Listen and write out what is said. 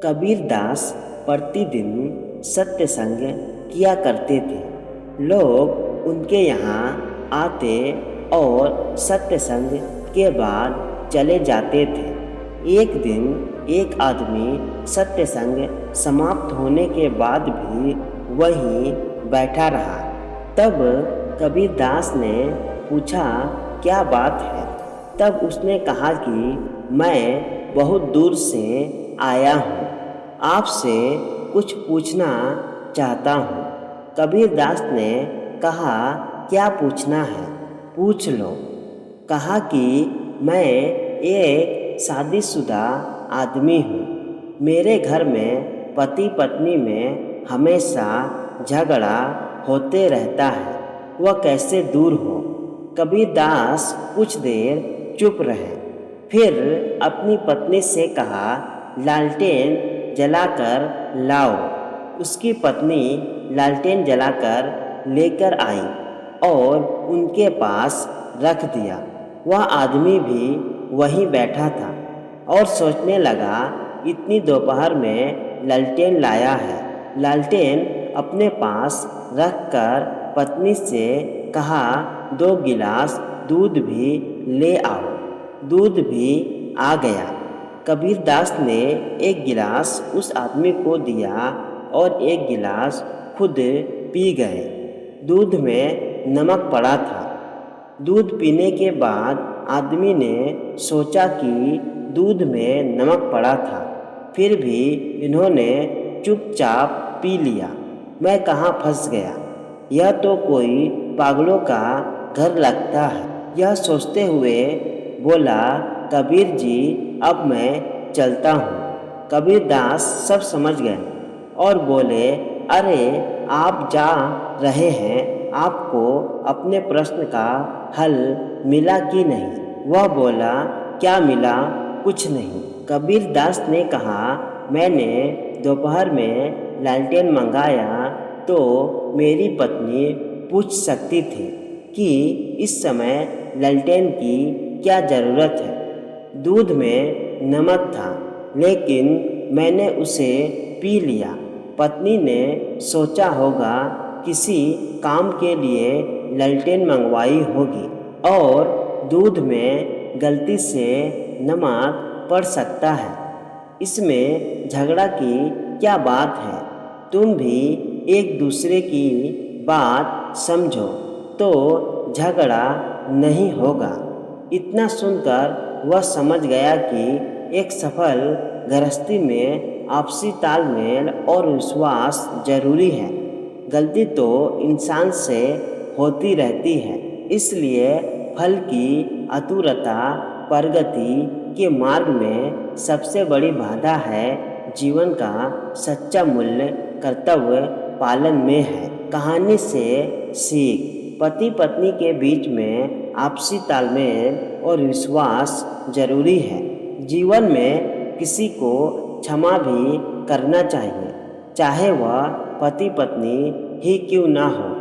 कबीरदास प्रतिदिन सत्संग किया करते थे। लोग उनके यहाँ आते और सत्संग के बाद चले जाते थे। एक दिन एक आदमी सत्संग समाप्त होने के बाद भी वहीं बैठा रहा। तब कबीरदास ने पूछा, क्या बात है? तब उसने कहा कि मैं बहुत दूर से आया हूँ, आपसे कुछ पूछना चाहता हूँ। कबीरदास ने कहा, क्या पूछना है? पूछ लो। कहा कि मैं एक शादीशुदा आदमी हूँ। मेरे घर में पति पत्नी में हमेशा झगड़ा होते रहता है। वह कैसे दूर हो? कबीरदास कुछ देर चुप रहे, फिर अपनी पत्नी से कहा, लालटेन जलाकर लाओ। उसकी पत्नी लालटेन जलाकर लेकर आई और उनके पास रख दिया। वह आदमी भी वहीं बैठा था और सोचने लगा, इतनी दोपहर में लालटेन लाया है। लालटेन अपने पास रखकर पत्नी से कहा, 2 गिलास दूध भी ले आओ। दूध भी आ गया। कबीरदास ने एक गिलास उस आदमी को दिया और एक गिलास खुद पी गए। दूध में नमक पड़ा था। दूध पीने के बाद आदमी ने सोचा कि दूध में नमक पड़ा था, फिर भी इन्होंने चुपचाप पी लिया। मैं कहाँ फंस गया? यह तो कोई पागलों का घर लगता है। यह सोचते हुए बोला, कबीर जी, अब मैं चलता हूँ। कबीरदास सब समझ गए और बोले, अरे आप जा रहे हैं, आपको अपने प्रश्न का हल मिला कि नहीं? वह बोला, क्या मिला? कुछ नहीं। कबीरदास ने कहा, मैंने दोपहर में लालटेन मंगाया तो मेरी पत्नी पूछ सकती थी कि इस समय लालटेन की क्या ज़रूरत है। दूध में नमक था, लेकिन मैंने उसे पी लिया। पत्नी ने सोचा होगा किसी काम के लिए लालटेन मंगवाई होगी और दूध में गलती से नमक पड़ सकता है। इसमें झगड़ा की क्या बात है? तुम भी एक दूसरे की बात समझो तो झगड़ा नहीं होगा। इतना सुनकर वह समझ गया कि एक सफल गृहस्थी में आपसी तालमेल और विश्वास जरूरी है। गलती तो इंसान से होती रहती है, इसलिए फल की आतुरता प्रगति के मार्ग में सबसे बड़ी बाधा है। जीवन का सच्चा मूल्य कर्तव्य पालन में है। कहानी से सीख, पति पत्नी के बीच में आपसी तालमेल और विश्वास जरूरी है। जीवन में किसी को क्षमा भी करना चाहिए, चाहे वह पति पत्नी ही क्यों ना हो।